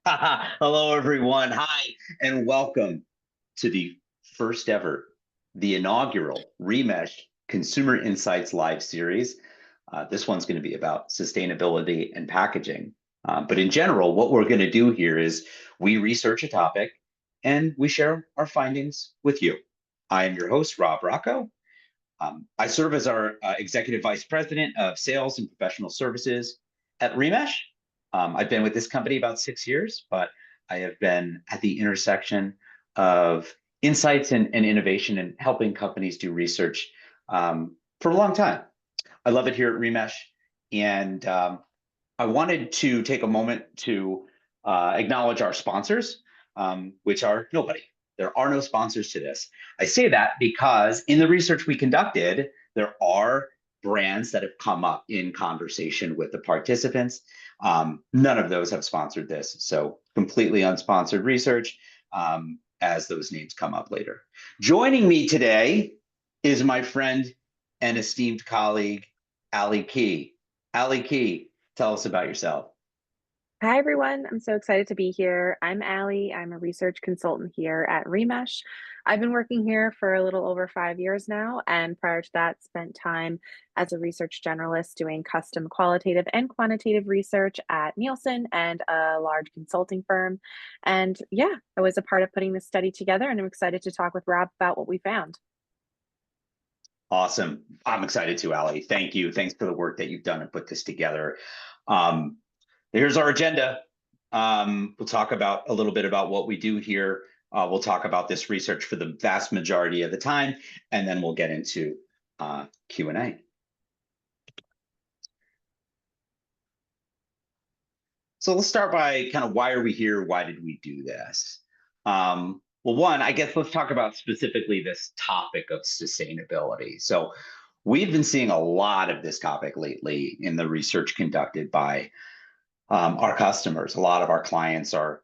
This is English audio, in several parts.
Hello, everyone. Hi, and welcome to the first ever, the inaugural Remesh Consumer Insights Live series. This one's going to be about sustainability and packaging. But in general, what we're going to do here is we research a topic and we share our findings with you. I am your host, Rocco. I serve as our Executive Vice President of Sales and Professional Services at Remesh. I've been with this company about 6 years, but I have been at the intersection of insights and innovation and helping companies do research for a long time. I love it here at Remesh, and I wanted to take a moment to acknowledge our sponsors, which are nobody. There are no sponsors to this. I say that because in the research we conducted, there are brands that have come up in conversation with the participants. None of those have sponsored this, so completely unsponsored research as those names come up later. Joining me today is my friend and esteemed colleague, Ali Key. Ali Key, tell us about yourself. Hi, everyone. I'm so excited to be here. I'm Allie. I'm a research consultant here at Remesh. I've been working here for a little over 5 years now, and prior to that, spent time as a research generalist doing custom qualitative and quantitative research at Nielsen and a large consulting firm. And yeah, I was a part of putting this study together, and I'm excited to talk with Rob about what we found. Awesome. I'm excited too, Ali. Thank you. Thanks for the work that you've done and put this together. Um, Here's our agenda. We'll talk about a little bit about what we do here. We'll talk about this research for the vast majority of the time, and then we'll get into Q&A. So let's start by kind of why are we here? Why did we do this? Well, one, I guess let's talk about specifically this topic of sustainability. So we've been seeing a lot of this topic lately in the research conducted by our customers. A lot of our clients are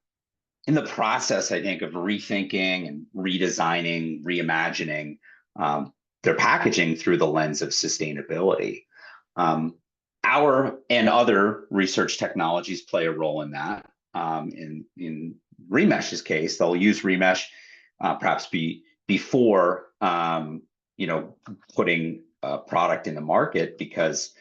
in the process, I think, of rethinking and redesigning, reimagining their packaging through the lens of sustainability. Um, our and other research technologies play a role in that. In Remesh's case, they'll use Remesh perhaps before putting a product in the market because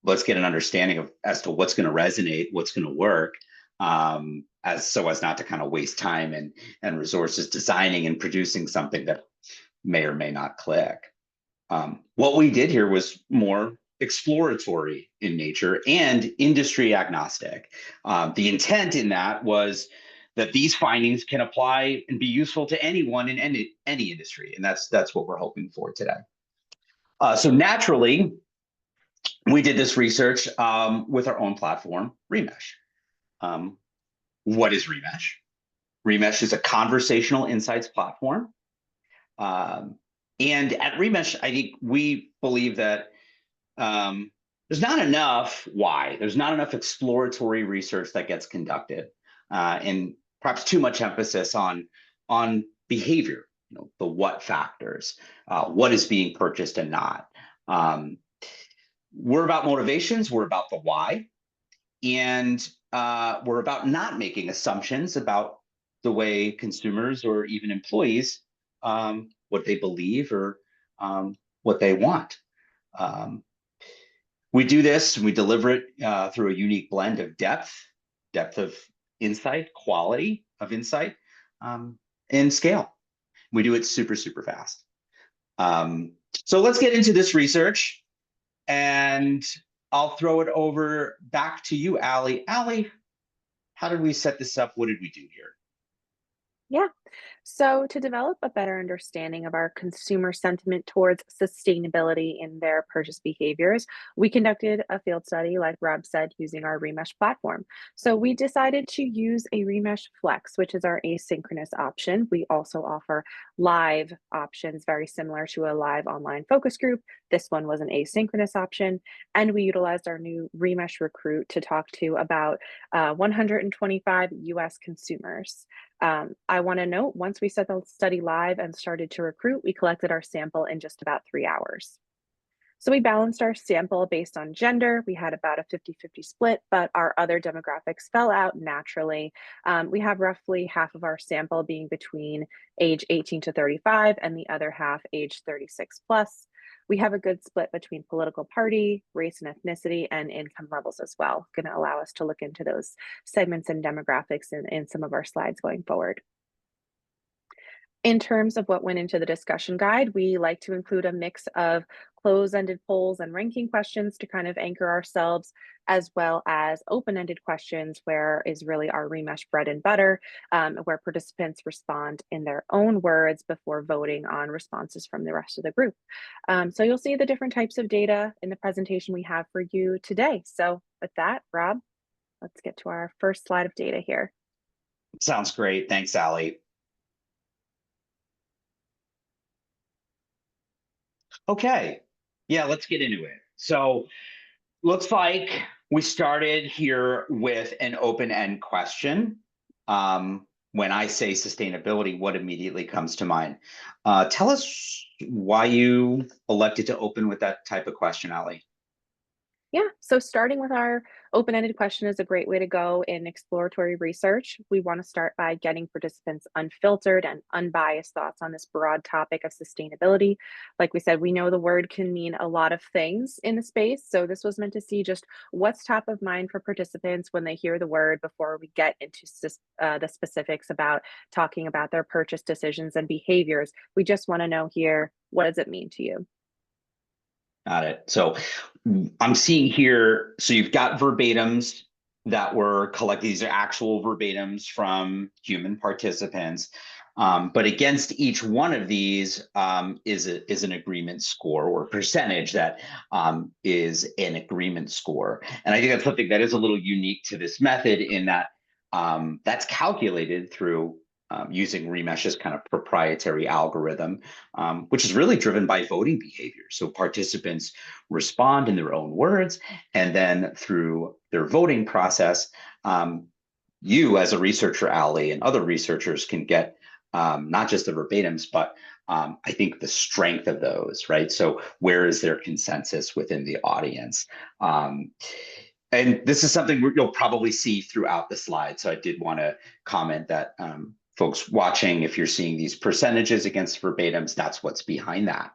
let's get an understanding of as to what's going to resonate, what's going to work, as not to kind of waste time and resources designing and producing something that may or may not click. What we did here was more exploratory in nature and industry agnostic. The intent in that was that these findings can apply and be useful to anyone in any industry, and that's what we're hoping for today. So naturally, we did this research with our own platform, Remesh. Um, what is Remesh? Remesh is a conversational insights platform. And at Remesh, I think we believe that there's not enough why. There's not enough exploratory research that gets conducted, and perhaps too much emphasis on behavior. The what factors, what is being purchased and not. We're about motivations. We're about the why, and we're about not making assumptions about the way consumers or even employees what they believe or what they want. Um, we do this and we deliver it through a unique blend of depth of insight, quality of insight, and scale. We do it super, super fast. So let's get into this research, and I'll throw it over back to you, Ali. Ali, how did we set this up? What did we do here? Yeah. So, to develop a better understanding of our consumer sentiment towards sustainability in their purchase behaviors, we conducted a field study, like Rob said, using our Remesh platform. So, we decided to use a Remesh Flex, which is our asynchronous option. We also offer live options, very similar to a live online focus group. This one was an asynchronous option. And we utilized our new Remesh Recruit to talk to about 125 US consumers. I want to note once we set the study live and started to recruit, we collected our sample in just about 3 hours. So we balanced our sample based on gender. We had about a 50-50 split, but our other demographics fell out naturally. We have roughly half of our sample being between age 18 to 35 and the other half age 36 plus. We have a good split between political party, race and ethnicity, and income levels as well. Going to allow us to look into those segments and demographics in some of our slides going forward. In terms of what went into the discussion guide, we like to include a mix of close-ended polls and ranking questions to kind of anchor ourselves, as well as open-ended questions, where is really our Remesh bread and butter, where participants respond in their own words before voting on responses from the rest of the group. So you'll see the different types of data in the presentation we have for you today. So with that, Rob, let's get to our first slide of data here. Sounds great. Thanks, Allie. Okay, yeah, let's get into it. So looks like we started here with an open-end question. When I say sustainability, what immediately comes to mind? Tell us why you elected to open with that type of question, Ali. Yeah, so starting with our open-ended question is a great way to go in exploratory research. We want to start by getting participants unfiltered and unbiased thoughts on this broad topic of sustainability. Like we said, we know the word can mean a lot of things in the space. So this was meant to see just what's top of mind for participants when they hear the word before we get into the specifics about talking about their purchase decisions and behaviors. We just want to know here, what does it mean to you? Got it. So I'm seeing here, so you've got verbatims that were collected. These are actual verbatims from human participants. But against each one of these is an agreement score or percentage that is an agreement score. And I think that's something that is a little unique to this method in that that's calculated through using Remesh's kind of proprietary algorithm, which is really driven by voting behavior. So participants respond in their own words, and then through their voting process, you as a researcher, Ali, and other researchers can get not just the verbatims, but I think the strength of those, right? So where is their consensus within the audience? And this is something you'll probably see throughout the slide. So I did want to comment that folks watching, if you're seeing these percentages against verbatims, that's what's behind that.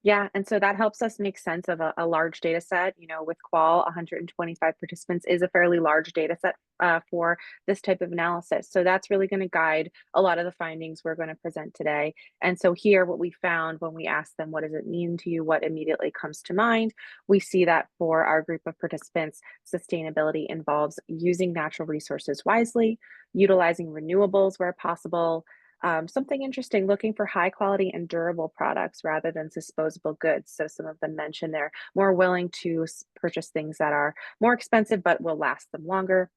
Yeah, and so that helps us make sense of a large data set. You know, with Qual, 125 participants is a fairly large data set for this type of analysis. So that's really going to guide a lot of the findings we're going to present today. And so here, what we found when we asked them, what does it mean to you? What immediately comes to mind? We see that for our group of participants, sustainability involves using natural resources wisely, utilizing renewables where possible, something interesting, looking for high quality and durable products rather than disposable goods. So some of them mentioned they're more willing to purchase things that are more expensive but will last them longer.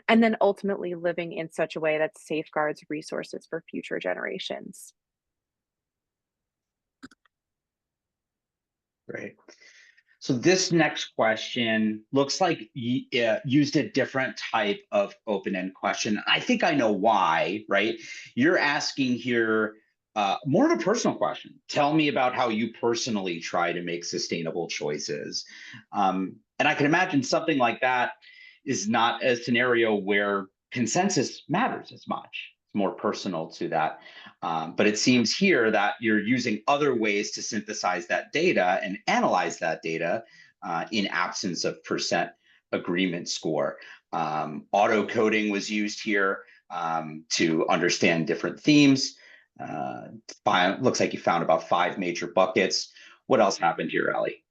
And then ultimately living in such a way that safeguards resources for future generations. Great. So this next question looks like used a different type of open-end question. I think I know why, right? You're asking here more of a personal question. Tell me about how you personally try to make sustainable choices. And I can imagine something like that is not a scenario where consensus matters as much. It's more personal to that. But it seems here that you're using other ways to synthesize that data and analyze that data in absence of percent agreement score. Auto coding was used here to understand different themes. Looks like you found about 5 major buckets. What else happened here, Ellie?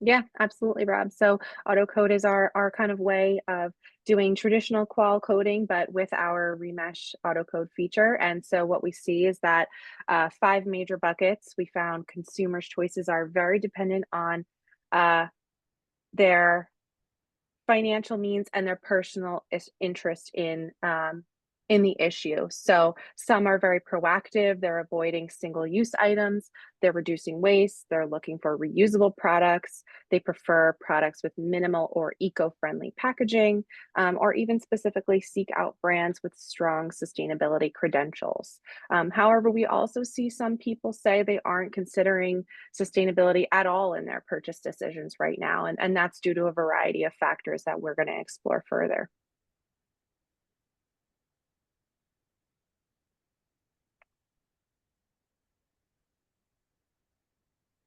Yeah, absolutely, Rob. So autocode is our kind of way of doing traditional qual coding, but with our Remesh autocode feature. And so what we see is that 5 major buckets, we found consumers' choices are very dependent on their financial means and their personal interest in in the issue. So some are very proactive, they're avoiding single use items, they're reducing waste, they're looking for reusable products, they prefer products with minimal or eco friendly packaging, or even specifically seek out brands with strong sustainability credentials. However, we also see some people say they aren't considering sustainability at all in their purchase decisions right now. And that's due to a variety of factors that we're going to explore further.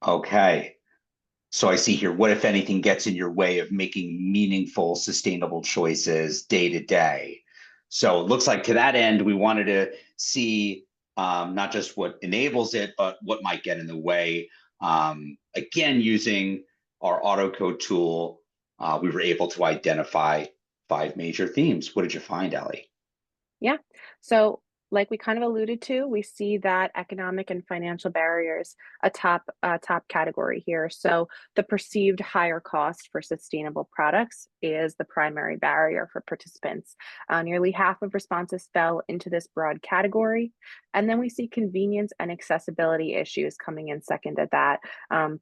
Okay. So I see here, what if anything gets in your way of making meaningful, sustainable choices day to day? So it looks like to that end, we wanted to see not just what enables it, but what might get in the way. Again, using our AutoCode tool, we were able to identify 5 major themes. What did you find, Ellie? Yeah. So, like we kind of alluded to, we see that economic and financial barriers a top category here. So, the perceived higher cost for sustainable products is the primary barrier for participants. Nearly half of responses fell into this broad category, and then we see convenience and accessibility issues coming in second at that,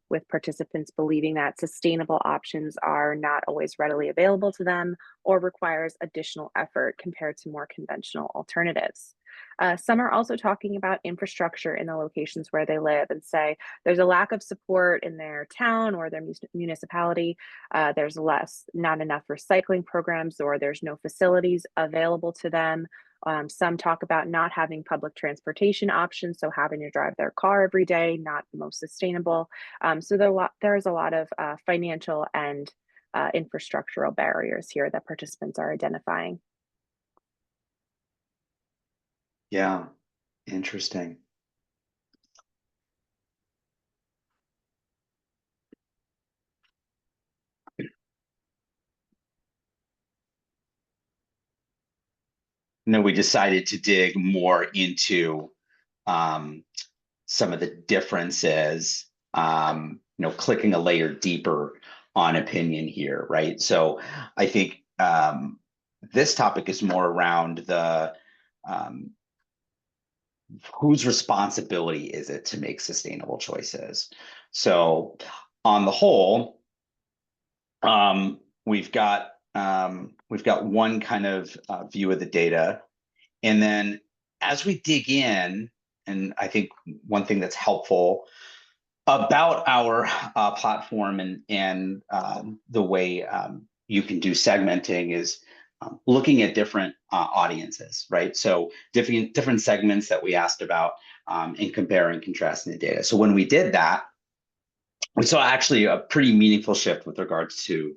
with participants believing that sustainable options are not always readily available to them or requires additional effort compared to more conventional alternatives. Some are also talking about infrastructure in the locations where they live and say there's a lack of support in their town or their municipality. There's not enough recycling programs, or there's no facilities available to them. Some talk about not having public transportation options, so having to drive their car every day, not the most sustainable. So there's a lot of financial and infrastructural barriers here that participants are identifying. Yeah, interesting. We decided to dig more into um, some of the differences, clicking a layer deeper on opinion here, right? So I think this topic is more around the um, whose responsibility is it to make sustainable choices? So on the whole, we've got one kind of view of the data, and then as we dig in, and I think one thing that's helpful about our platform and the way you can do segmenting is looking at different audiences, right? So different segments that we asked about, and comparing and contrasting the data. So when we did that, we saw actually a pretty meaningful shift with regards to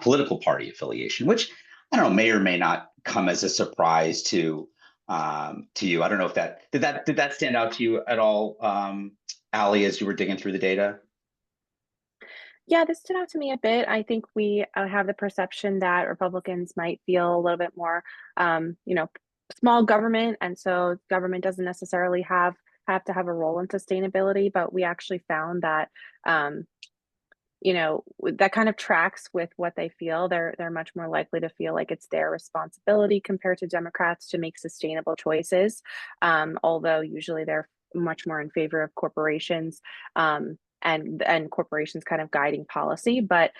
political party affiliation, which I don't know, may or may not come as a surprise to you. I don't know if that stand out to you at all, Ali, as you were digging through the data. Yeah, this stood out to me a bit. I think we have the perception that Republicans might feel a little bit more, small government, and so government doesn't necessarily have to have a role in sustainability. But we actually found that um, that kind of tracks with what they feel. They're much more likely to feel like it's their responsibility compared to Democrats to make sustainable choices. Although usually they're much more in favor of corporations. And corporations kind of guiding policy, but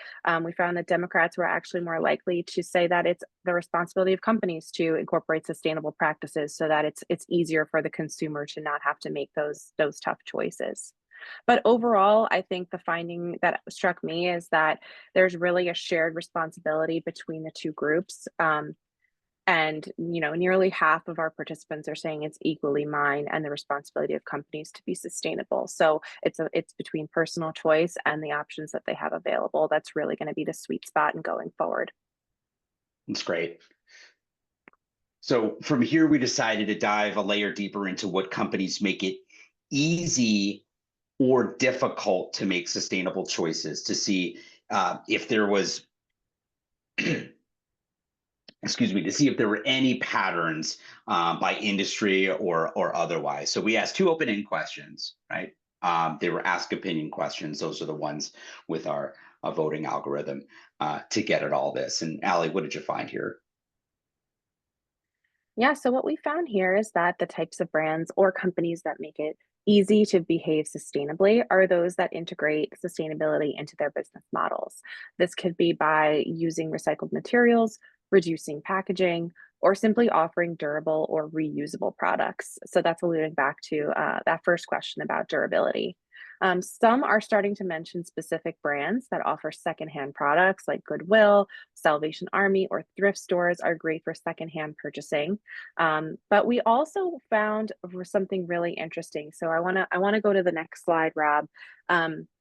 we found that Democrats were actually more likely to say that it's the responsibility of companies to incorporate sustainable practices, so that it's easier for the consumer to not have to make those tough choices. But overall, I think the finding that struck me is that there's really a shared responsibility between the two groups. And nearly half of our participants are saying it's equally mine and the responsibility of companies to be sustainable. So it's between personal choice and the options that they have available. That's really going to be the sweet spot in going forward. That's great. So from here, we decided to dive a layer deeper into what companies make it easy or difficult to make sustainable choices, to see if there was, excuse me, to see if there were any patterns by industry or otherwise. So we asked 2 open-end questions, right? They were ask opinion questions. Those are the ones with our voting algorithm to get at all this. And Ali, what did you find here? Yeah, so what we found here is that the types of brands or companies that make it easy to behave sustainably are those that integrate sustainability into their business models. This could be by using recycled materials, reducing packaging, or simply offering durable or reusable products. So that's alluding back to that first question about durability. Some are starting to mention specific brands that offer secondhand products like Goodwill, Salvation Army, or thrift stores are great for secondhand purchasing. But we also found something really interesting. So I wanna go to the next slide, Rob.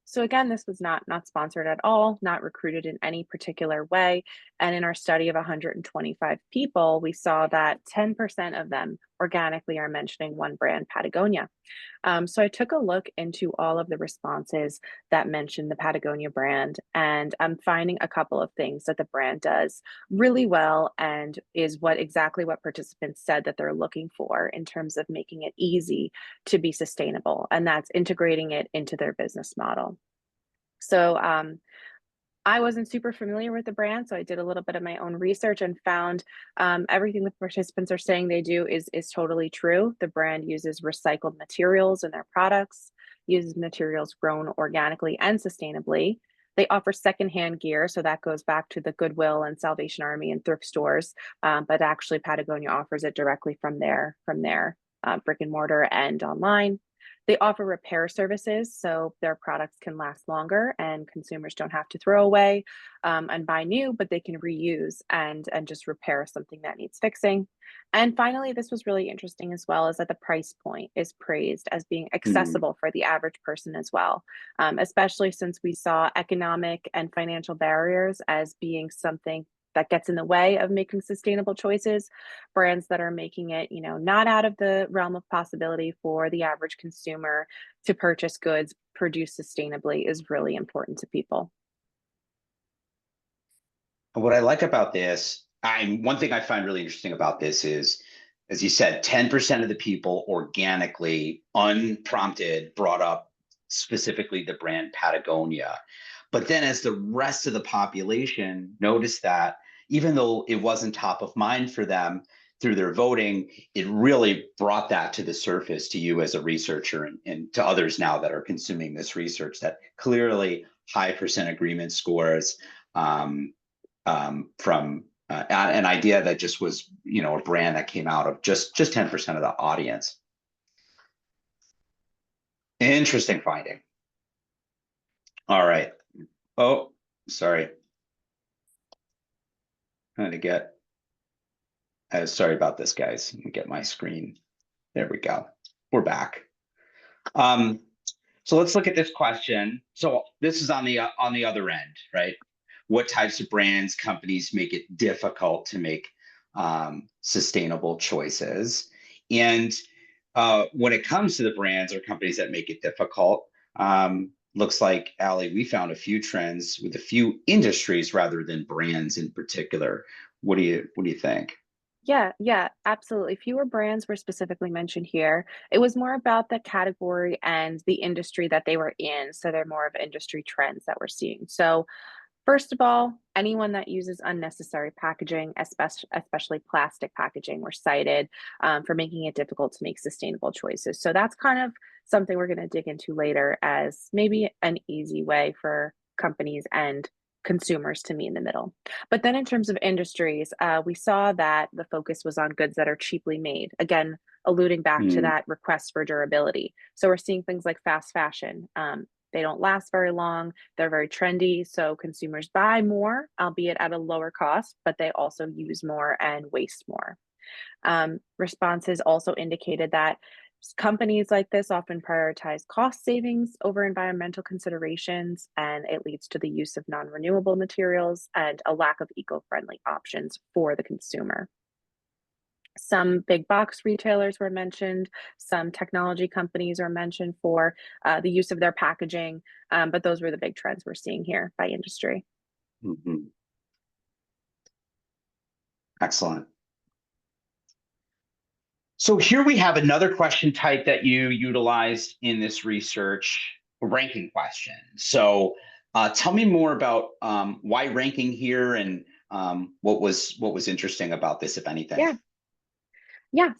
So again, this was not sponsored at all, not recruited in any particular way. And in our study of 125 people, we saw that 10% of them organically are mentioning one brand, Patagonia. So I took a look into all of the responses that mention the Patagonia brand, and I'm finding a couple of things that the brand does really well and is exactly what participants said that they're looking for in terms of making it easy to be sustainable, and that's integrating it into their business model. So I wasn't super familiar with the brand, so I did a little bit of my own research and found everything the participants are saying they do is totally true. The brand uses recycled materials in their products, uses materials grown organically and sustainably. They offer secondhand gear, so that goes back to the Goodwill and Salvation Army and thrift stores. But actually, Patagonia offers it directly from their brick and mortar and online. They offer repair services, so their products can last longer and consumers don't have to throw away and buy new, but they can reuse and just repair something that needs fixing. And finally, this was really interesting as well, is that the price point is praised as being Hmm. accessible for the average person as well, especially since we saw economic and financial barriers as being something that gets in the way of making sustainable choices. Brands that are making it, not out of the realm of possibility for the average consumer to purchase goods produced sustainably is really important to people. What I like about this, one thing I find really interesting about this is, as you said, 10% of the people organically, unprompted, brought up specifically the brand Patagonia. But then as the rest of the population noticed that, even though it wasn't top of mind for them through their voting, it really brought that to the surface to you as a researcher and to others now that are consuming this research that clearly high percent agreement scores um, from an idea that just was, a brand that came out of just 10% of the audience. Interesting finding. All right. Oh, sorry. Trying to get. Sorry about this, guys. Let me get my screen. There we go. We're back. Um, so let's look at this question. So this is on the other end, right? What types of brands, companies make it difficult to make sustainable choices? And when it comes to the brands or companies that make it difficult, looks like, Allie, we found a few trends with a few industries rather than brands in particular. What do you think? Yeah, yeah, absolutely. Fewer brands were specifically mentioned here. It was more about the category and the industry that they were in. So they're more of industry trends that we're seeing. So first of all, anyone that uses unnecessary packaging, especially plastic packaging, were cited for making it difficult to make sustainable choices. So that's kind of something we're going to dig into later as maybe an easy way for companies and consumers to meet in the middle. But then in terms of industries, we saw that the focus was on goods that are cheaply made. Again, alluding back to Mm, that request for durability. So we're seeing things like fast fashion. They don't last very long. They're very trendy, so consumers buy more, albeit at a lower cost, but they also use more and waste more. Responses also indicated that companies like this often prioritize cost savings over environmental considerations, and it leads to the use of non renewable materials and a lack of eco friendly options for the consumer. Some big box retailers were mentioned, some technology companies are mentioned for the use of their packaging, but those were the big trends we're seeing here by industry. mhm. Excellent. So here we have another question type that you utilized in this research, a ranking question. So tell me more about why ranking here and what was interesting about this, if anything. Yeah. Yeah,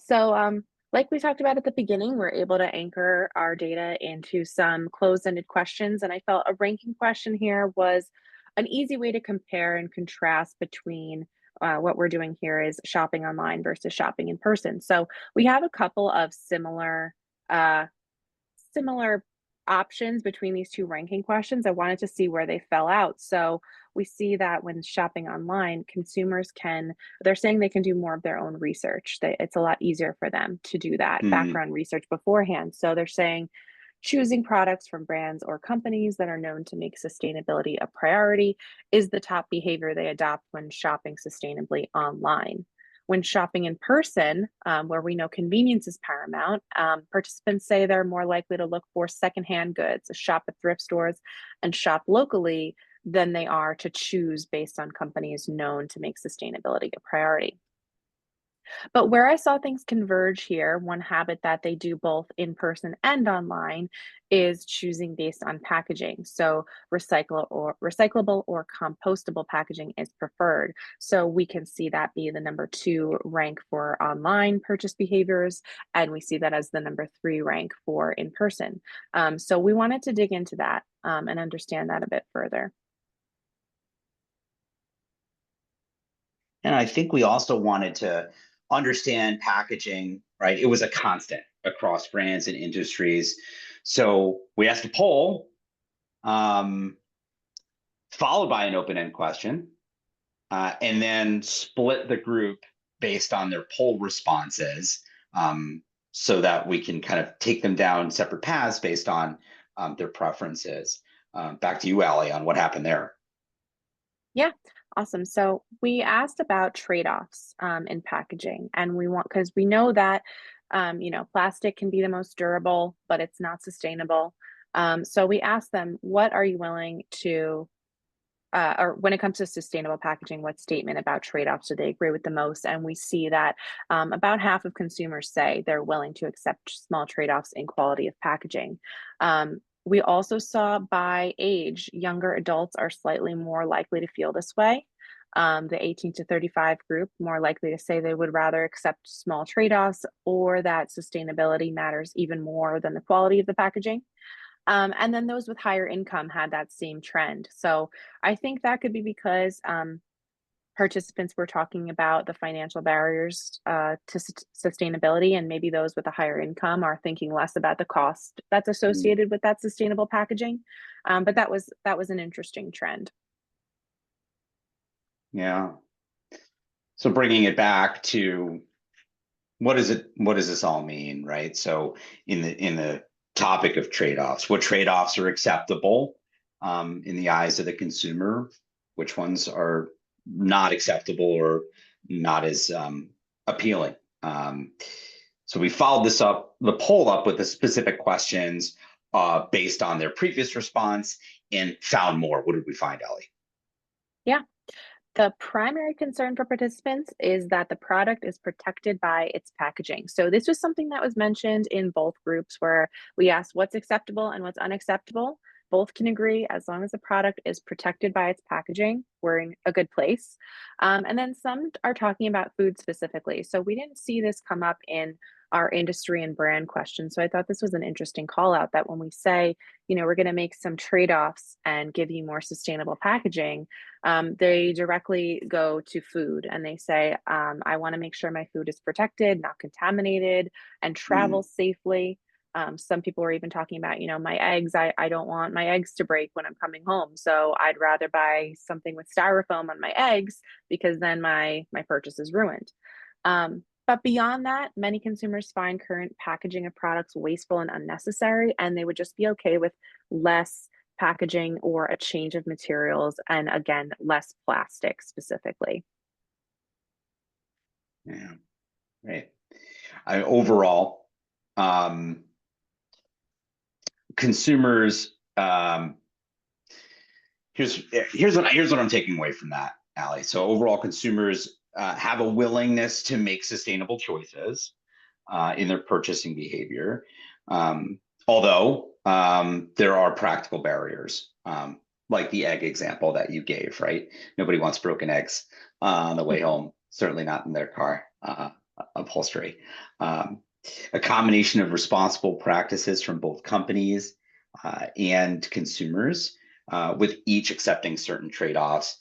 like we talked about at the beginning, we're able to anchor our data into some closed-ended questions, and I felt a ranking question here was an easy way to compare and contrast between what we're doing here is shopping online versus shopping in person. So we have a couple of uh, similar options between these two ranking questions. I wanted to see where they fell out. So we see that when shopping online, they're saying they can do more of their own research. It's a lot easier for them to do that Hmm. background research beforehand. So they're saying choosing products from brands or companies that are known to make sustainability a priority is the top behavior they adopt when shopping sustainably online. When shopping in person, where we know convenience is paramount, participants say they're more likely to look for secondhand goods, shop at thrift stores, and shop locally than they are to choose based on companies known to make sustainability a priority. But where I saw things converge here, one habit that they do both in person and online is choosing based on packaging. So recyclable or compostable packaging is preferred. So we can see that be the number two rank for online purchase behaviors, and we see that as the number three rank for in person. So we wanted to dig into that and understand that a bit further. And I think we also wanted to understand packaging, right? It was a constant across brands and industries. So we asked a poll, um, followed by an open end question, and then split the group based on their poll responses, um, so that we can kind of take them down separate paths based on their preferences. Back to you, Allie, on what happened there. Yeah, awesome. So we asked about trade-offs in packaging, and we want because we know that plastic can be the most durable, but it's not sustainable. So we asked them, what are you willing to, or when it comes to sustainable packaging, what statement about trade-offs do they agree with the most? And we see that about half of consumers say they're willing to accept small trade-offs in quality of packaging. We also saw by age, younger adults are slightly more likely to feel this way. The 18 to 35 group more likely to say they would rather accept small trade-offs or that sustainability matters even more than the quality of the packaging. And then those with higher income had that same trend. So I think that could be because participants were talking about the financial barriers to sustainability, and maybe those with a higher income are thinking less about the cost that's Mm, associated with that sustainable packaging. But that was an interesting trend. yeah. So bringing it back to what does this all mean, right? So in the topic of trade-offs, what trade-offs are acceptable in the eyes of the consumer? Which ones are not acceptable or not as appealing? Um, so we followed the poll up with the specific questions based on their previous response and found more. What did we find, Ellie? Yeah. The primary concern for participants is that the product is protected by its packaging. So, this was something that was mentioned in both groups where we asked what's acceptable and what's unacceptable. Both can agree as long as the product is protected by its packaging, we're in a good place. And then some are talking about food specifically. So, we didn't see this come up in our industry and brand questions. So, I thought this was an interesting call out that when we say, we're going to make some trade offs and give you more sustainable packaging, they directly go to food and they say, I want to make sure my food is protected, not contaminated, and Mm, travels safely. Some people are even talking about, my eggs. I don't want my eggs to break when I'm coming home. So I'd rather buy something with styrofoam on my eggs because then my purchase is ruined. But beyond that, many consumers find current packaging of products wasteful and unnecessary, and they would just be okay with less packaging or a change of materials, and again, less plastic specifically. yeah, right. Overall, um, consumers. Here's what I'm taking away from that, Allie. So overall, consumers have a willingness to make sustainable choices in their purchasing behavior, although there are practical barriers, like the egg example that you gave. Right? Nobody wants broken eggs on the way home. Certainly not in their car. upholstery. Um, a combination of responsible practices from both companies and consumers, with each accepting certain trade-offs,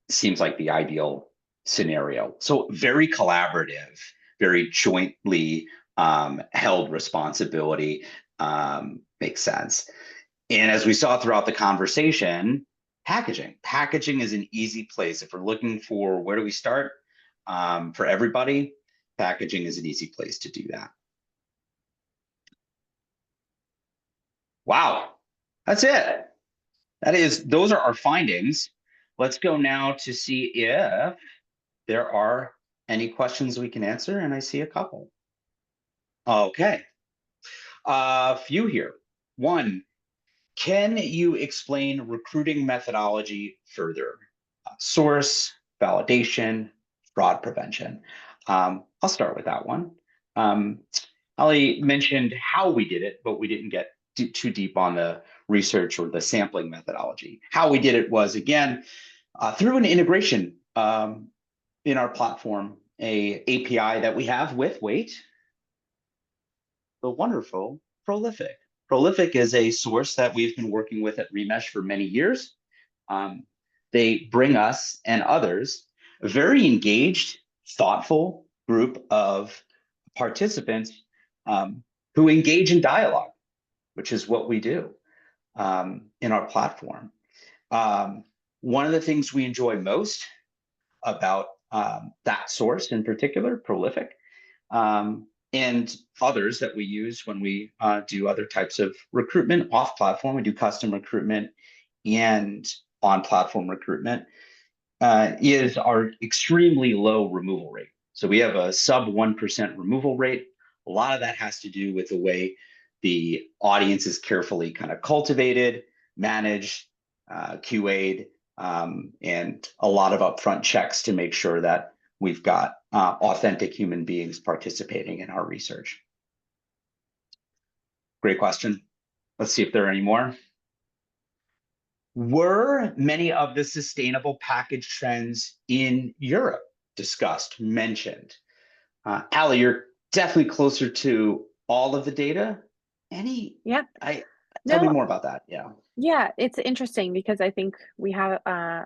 seems like the ideal scenario. So very collaborative, very jointly held responsibility makes sense. And as we saw throughout the conversation, packaging is an easy place. If we're looking for where do we start for everybody, packaging is an easy place to do that. Wow, that's it. Those are our findings. Let's go now to see if there are any questions we can answer, and I see a couple. Okay, a few here. One, can you explain recruiting methodology further? Source, validation, fraud prevention. I'll start with that one. Ali mentioned how we did it, but we didn't get too deep on the research or the sampling methodology. How we did it was, again, through an integration in our platform, a API that we have with, wait, the wonderful Prolific. Prolific is a source that we've been working with at Remesh for many years. Um, they bring us and others a very engaged, thoughtful group of participants who engage in dialogue, which is what we do in our platform. One of the things we enjoy most about that source in particular, Prolific, and others that we use when we do other types of recruitment off platform. We do custom recruitment and on platform recruitment, is our extremely low removal rate. So we have a sub 1% removal rate. A lot of that has to do with the way the audience is carefully kind of cultivated, managed, QA'd, and a lot of upfront checks to make sure that we've got authentic human beings participating in our research. Great question. Let's see if there are any more. Were many of the sustainable package trends in Europe discussed, mentioned? Ali, you're definitely closer to all of the data. Yeah. Tell me No, more about that. Yeah. yeah, it's interesting because I think we have a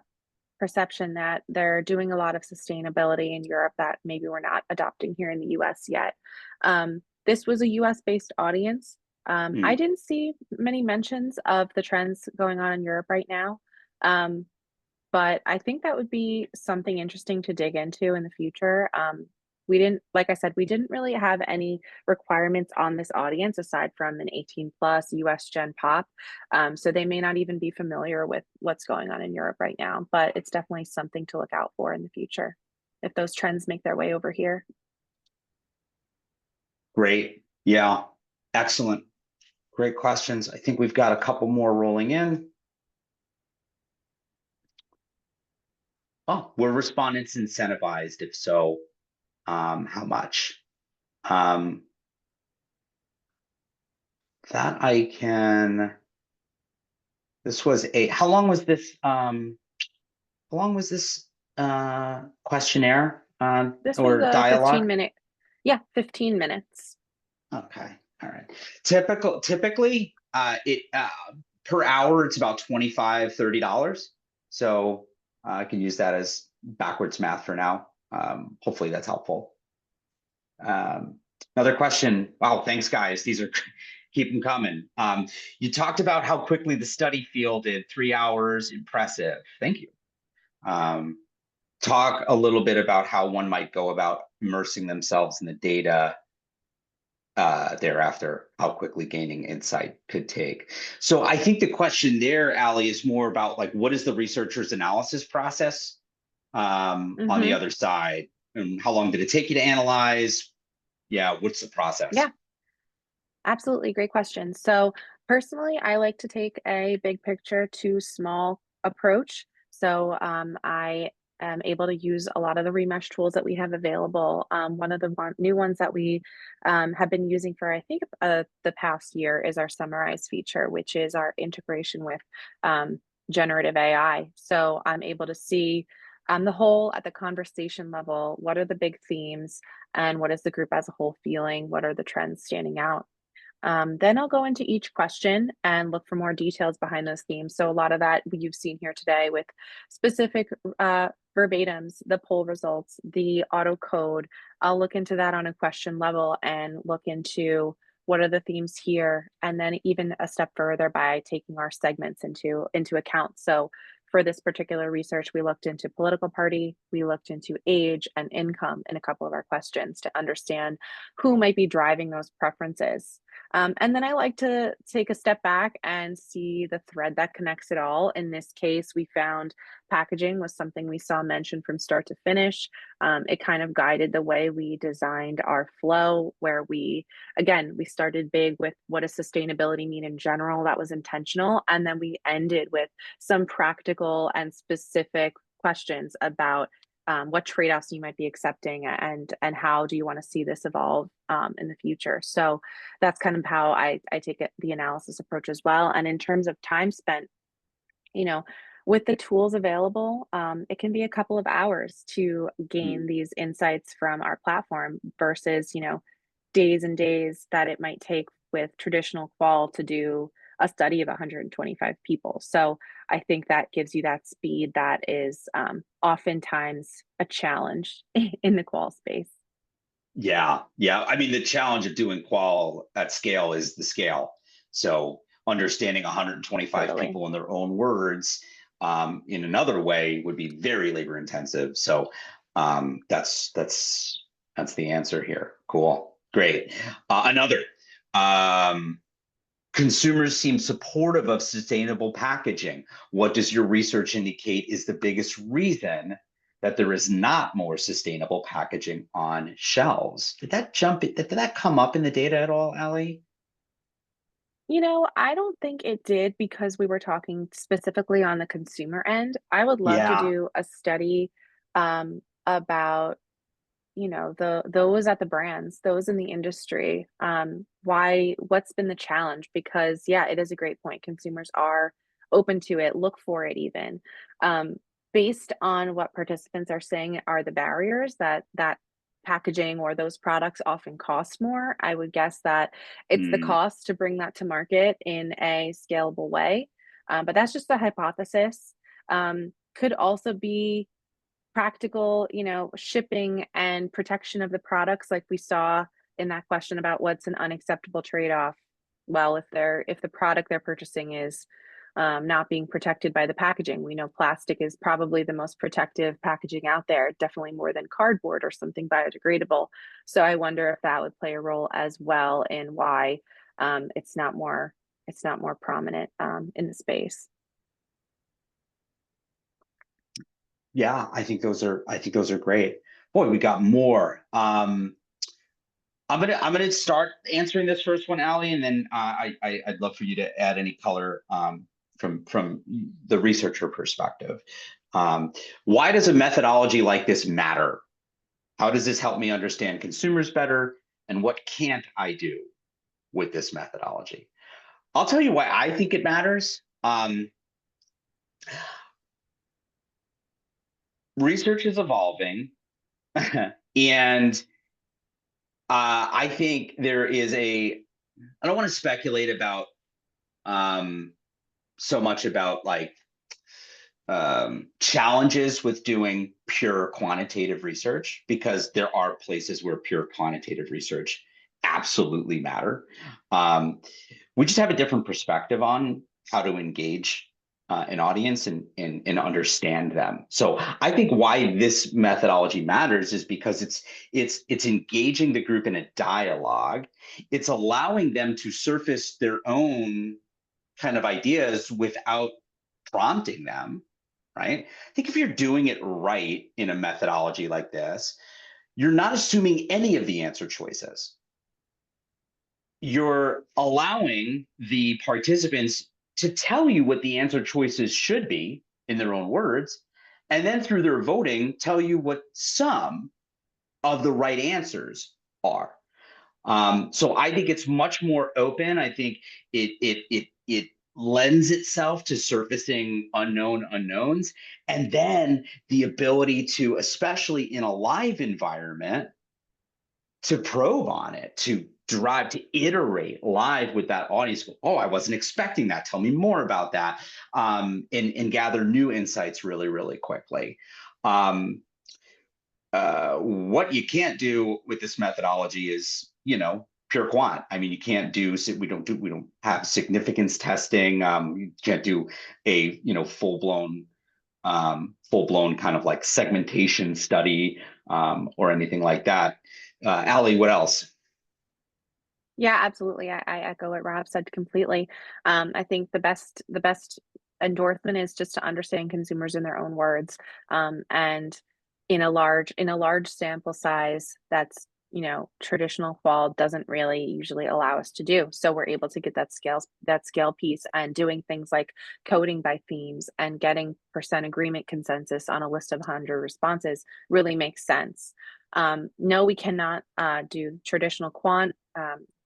perception that they're doing a lot of sustainability in Europe that maybe we're not adopting here in the US yet. This was a US based audience. I Hmm. didn't see many mentions of the trends going on in Europe right now. Um, but I think that would be something interesting to dig into in the future. We didn't, like I said, we didn't really have any requirements on this audience aside from an 18 plus US Gen Pop. So they may not even be familiar with what's going on in Europe right now, but it's definitely something to look out for in the future if those trends make their way over here. Great. Yeah. Excellent. Great questions. I think we've got a couple more rolling in. Oh, were respondents incentivized? If so, how much? Um, that I can. This was how long was this? How long was this questionnaire This was or a 15 dialogue? minute, yeah, 15 minutes. Okay, all right. Typically, it per hour it's about $25-$30. So I can use that as backwards math for now. Hopefully that's helpful. Another question. Wow, thanks guys. These are keep them coming. You talked about how quickly the study fielded, 3 hours, impressive. Thank you. Talk a little bit about how one might go about immersing themselves in the data thereafter, how quickly gaining insight could take. So I think the question there, Ali, is more about like, what is the researcher's analysis process on the Hmm. other side? And how long did it take you to analyze? Yeah, what's the process? Yeah. Absolutely, great question. So, personally, I like to take a big picture to small approach. So, I am able to use a lot of the remesh tools that we have available. One of the new ones that we have been using for, I think, the past year is our summarize feature, which is our integration with generative AI. So, I'm able to see On the whole, at the conversation level, what are the big themes and what is the group as a whole feeling? What are the trends standing out? Then I'll go into each question and look for more details behind those themes. So a lot of that you've seen here today with specific verbatims, the poll results, the auto code. I'll look into that on a question level and look into what are the themes here, and then even a step further by taking our segments into account. So for this particular research, we looked into political party, we looked into age and income in a couple of our questions to understand who might be driving those preferences. And then I like to take a step back and see the thread that connects it all. In this case, we found packaging was something we saw mentioned from start to finish. It kind of guided the way we designed our flow, where we started big with what does sustainability mean in general. That was intentional. And then we ended with some practical and specific questions about what trade-offs you might be accepting and how do you want to see this evolve in the future. So that's kind of how I take it, the analysis approach as well. And in terms of time spent, you know, with the tools available, it can be a couple of hours to gain Mm. these insights from our platform versus, days and days that it might take with traditional qual to do a study of 125 people. So I think that gives you that speed that is oftentimes a challenge in the qual space. Yeah, yeah. I mean, the challenge of doing qual at scale is the scale. So understanding 125 Totally. people in their own words in another way would be very labor intensive. So that's the answer here. Cool, great. Another. Um, Consumers seem supportive of sustainable packaging. What does your research indicate is the biggest reason that there is not more sustainable packaging on shelves? Did that come up in the data at all, Ali? I don't think it did because we were talking specifically on the consumer end. I would love to Yeah. do a study about the those at the brands, those in the industry, what's been the challenge? Because, yeah, it is a great point. Consumers are open to it, look for it even. Um, Based on what participants are saying are the barriers that packaging or those products often cost more, I would guess that it's the Mm, cost to bring that to market in a scalable way. But that's just a hypothesis. Could also be practical, shipping and protection of the products like we saw in that question about what's an unacceptable trade-off. Well, if the product they're purchasing is not being protected by the packaging, we know plastic is probably the most protective packaging out there, definitely more than cardboard or something biodegradable. So I wonder if that would play a role as well in why it's not more prominent in the space. yeah, I think those are great. Boy, we got more. I'm gonna start answering this first one, Ali, and then I'd love for you to add any color from the researcher perspective. Um, why does a methodology like this matter? How does this help me understand consumers better? And what can't I do with this methodology? I'll tell you why I think it matters. Research is evolving, and I think there is a. I don't want to speculate about um, so much about like challenges with doing pure quantitative research because there are places where pure quantitative research absolutely matter. Um, we just have a different perspective on how to engage an audience and understand them. So I think why this methodology matters is because it's engaging the group in a dialogue. It's allowing them to surface their own kind of ideas without prompting them, right? I think if you're doing it right in a methodology like this, you're not assuming any of the answer choices. You're allowing the participants to tell you what the answer choices should be in their own words, and then through their voting, tell you what some of the right answers are. So I think it's much more open. I think it lends itself to surfacing unknown unknowns. And then the ability to, especially in a live environment, to probe on it, to drive, to iterate live with that audience. Oh, I wasn't expecting that. Tell me more about that. And gather new insights really, really quickly. Um, what you can't do with this methodology is, pure quant. I mean, you can't do, we don't have significance testing. You can't do a, full blown kind of like segmentation study, or anything like that. Allie, what else? Yeah, absolutely. I echo what Rob said completely. I think the best endorsement is just to understand consumers in their own words. And in a large sample size, that's traditional qual doesn't really usually allow us to do. So we're able to get that scale piece and doing things like coding by themes and getting percent agreement consensus on a list of 100 responses really makes sense. No, we cannot do traditional quant.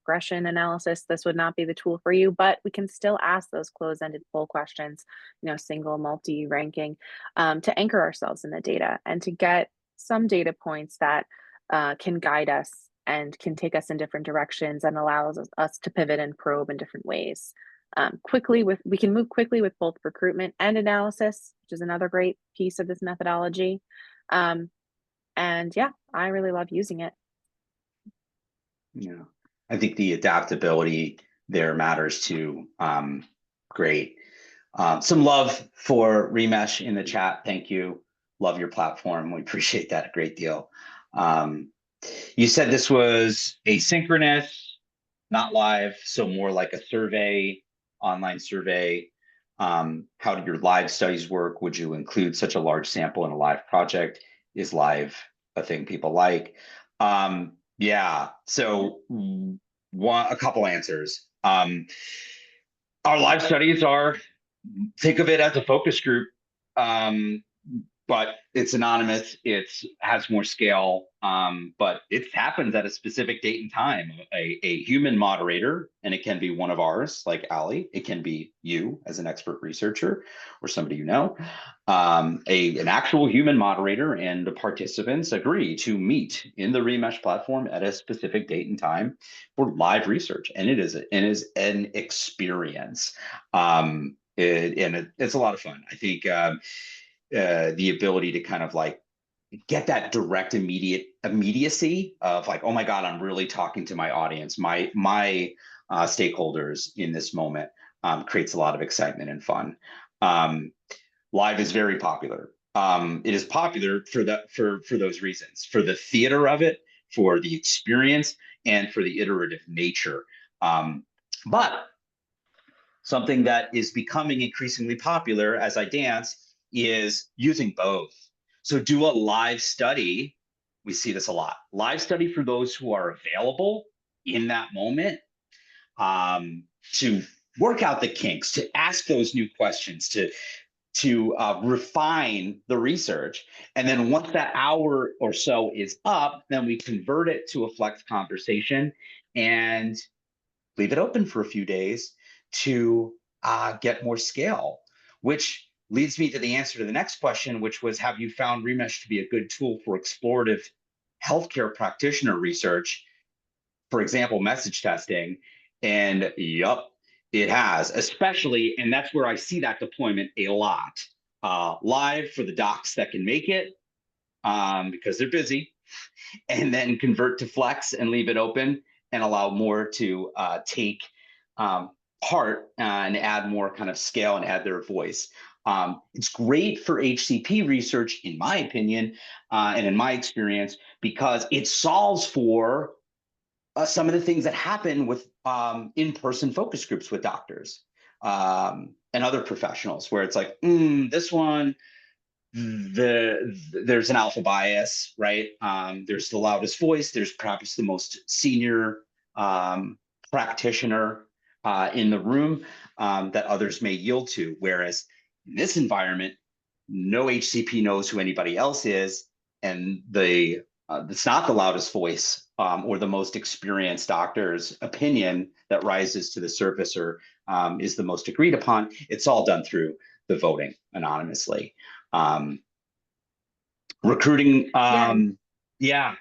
Regression analysis, this would not be the tool for you, but we can still ask those closed-ended poll questions, single, multi, ranking, to anchor ourselves in the data and to get some data points that can guide us and can take us in different directions and allows us to pivot and probe in different ways. We can move quickly with both recruitment and analysis, which is another great piece of this methodology. Um, and yeah, I really love using it. Yeah, I think the adaptability there matters too. Great. Some love for Remesh in the chat. Thank you. Love your platform. We appreciate that a great deal. Um, you said this was asynchronous, not live, so more like a survey, online survey. How do your live studies work? Would you include such a large sample in a live project? Is live a thing people like? Yeah, so a couple answers. Our live studies are, think of it as a focus group. Um, but it's anonymous. It has more scale, but it happens at a specific date and time. A human moderator, and it can be one of ours, like Ali. It can be you as an expert researcher or somebody you know. An actual human moderator and the participants agree to meet in the Remesh platform at a specific date and time for live research, and it is an experience. It's a lot of fun. I think. The ability to kind of like get that direct immediacy of like, oh my god, I'm really talking to my audience, my stakeholders in this moment, creates a lot of excitement and fun. um, Live is very popular. It is popular for those reasons, for the theater of it, for the experience, and for the iterative nature. But something that is becoming increasingly popular as I dance is using both. So do a live study. We see this a lot. Live study for those who are available in that moment, to work out the kinks, to ask those new questions, to refine the research. And then once that hour or so is up, then we convert it to a flex conversation and leave it open for a few days to get more scale, which leads me to the answer to the next question, which was, have you found Remesh to be a good tool for explorative healthcare practitioner research, for example, message testing? And yup, it has, especially, and that's where I see that deployment a lot. Live for the docs that can make it, because they're busy, and then convert to Flex and leave it open and allow more to take part, and add more kind of scale and add their voice. It's great for HCP research, in my opinion, and in my experience, because it solves for some of the things that happen with in-person focus groups with doctors, and other professionals, where it's like, this one, there's an alpha bias, right? There's the loudest voice. There's perhaps the most senior practitioner in the room, that others may yield to. Whereas in this environment, no HCP knows who anybody else is, and the it's not the loudest voice or the most experienced doctor's opinion that rises to the surface or is the most agreed upon. It's all done through the voting anonymously. Recruiting, Yeah. yeah.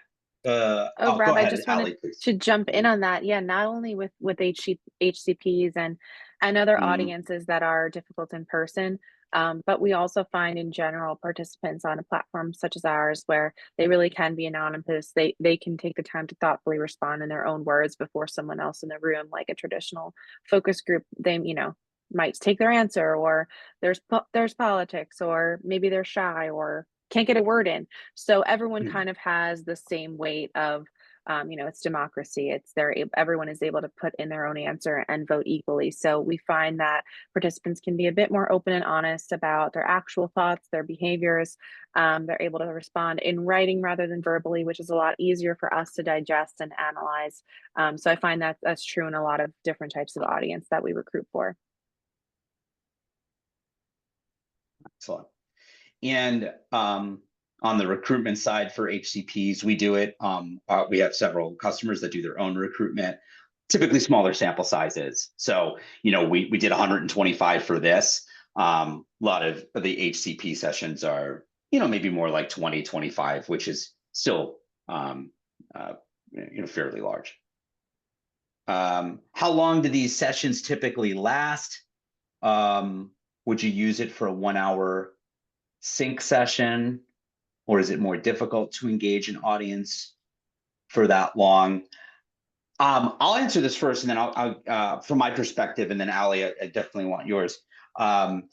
Oh, Oh, go Rob, I ahead, just wanted Allie, please. to jump in Mhm. on that. Yeah, not only with HCPs and other Mhm. audiences that are difficult in person, but we also find in general participants on a platform such as ours where they really can be anonymous. They can take the time to thoughtfully respond in their own words before someone else in the room, like a traditional focus group. They, might take their answer, or there's politics, or maybe they're shy or can't get a word in. So everyone kind of has the same weight of, it's democracy. Everyone is able to put in their own answer and vote equally. So we find that participants can be a bit more open and honest about their actual thoughts, their behaviors. They're able to respond in writing rather than verbally, which is a lot easier for us to digest and analyze. So I find that that's true in a lot of different types of audience that we recruit for. Excellent. And on the recruitment side for HCPs, we do it. We have several customers that do their own recruitment, typically smaller sample sizes. So, we did 125 for this. A lot of the HCP sessions are, maybe more like 20, 25, which is still, uh, fairly large. How long do these sessions typically last? Would you use it for a 1 hour sync session, or is it more difficult to engage an audience for that long? I'll answer this first, and then from my perspective, and then Allie, I definitely want yours. Um,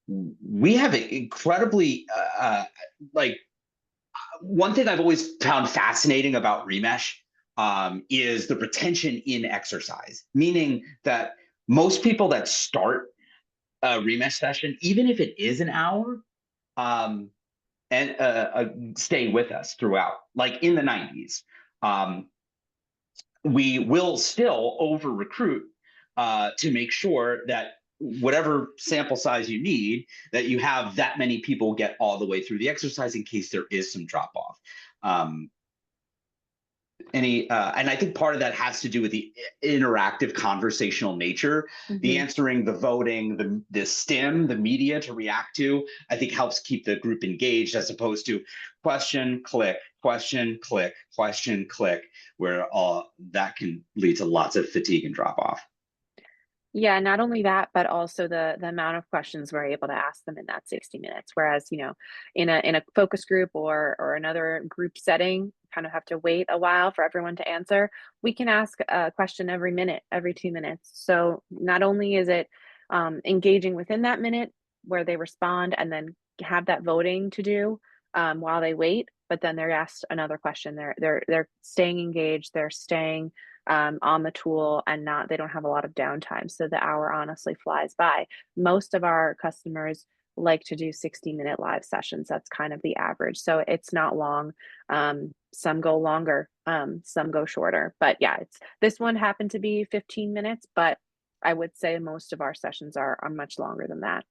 we have an incredibly, like, one thing I've always found fascinating about Remesh is the retention in exercise, meaning that most people that start a Remesh session, even if it is an hour, um, and stay with us throughout, like in the 90s. Um, we will still over recruit to make sure that whatever sample size you need, that you have that many people get all the way through the exercise in case there is some drop off. Um, and I think part of that has to do with the interactive conversational nature, the Mhm. answering, the voting, the stim, the media to react to, I think helps keep the group engaged as opposed to question click, question click, question click, where all that can lead to lots of fatigue and drop off. Yeah, not only that, but also the amount of questions we're able to ask them in that 60 minutes. Whereas, in a focus group or another group setting, kind of have to wait a while for everyone to answer. We can ask a question every minute, every 2 minutes. So not only is it engaging within that minute where they respond and then have that voting to do while they wait, but then they're asked another question. They're staying engaged. They're staying on the tool, and not they don't have a lot of downtime. So the hour honestly flies by. Most of our customers like to do 60-minute live sessions. That's kind of the average. So it's not long. Some go longer, some go shorter. But yeah, it's this one happened to be 15 minutes, but I would say most of our sessions are much longer than that.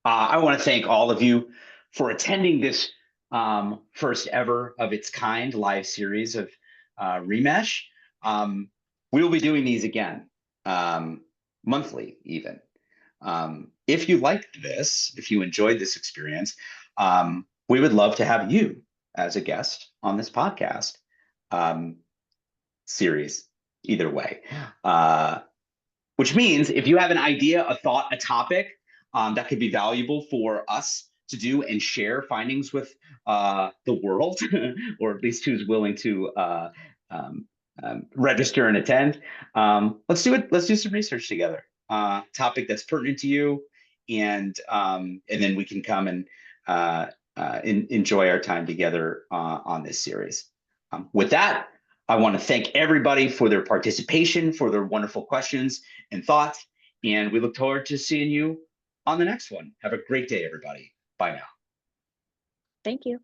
I want to thank all of you for attending this first ever of its kind live series of Remesh. Um, we will be doing these again, monthly, even. If you liked this, if you enjoyed this experience, we would love to have you as a guest on this podcast um, series, either way. Uh, which means if you have an idea, a thought, a topic that could be valuable for us to do and share findings with the world, or at least who's willing to um, register and attend, let's do it. Let's do some research together. Topic that's pertinent to you, and then we can come and enjoy our time together on this series. With that, I want to thank everybody for their participation, for their wonderful questions and thoughts. And we look forward to seeing you on the next one. Have a great day, everybody. Bye now. Thank you.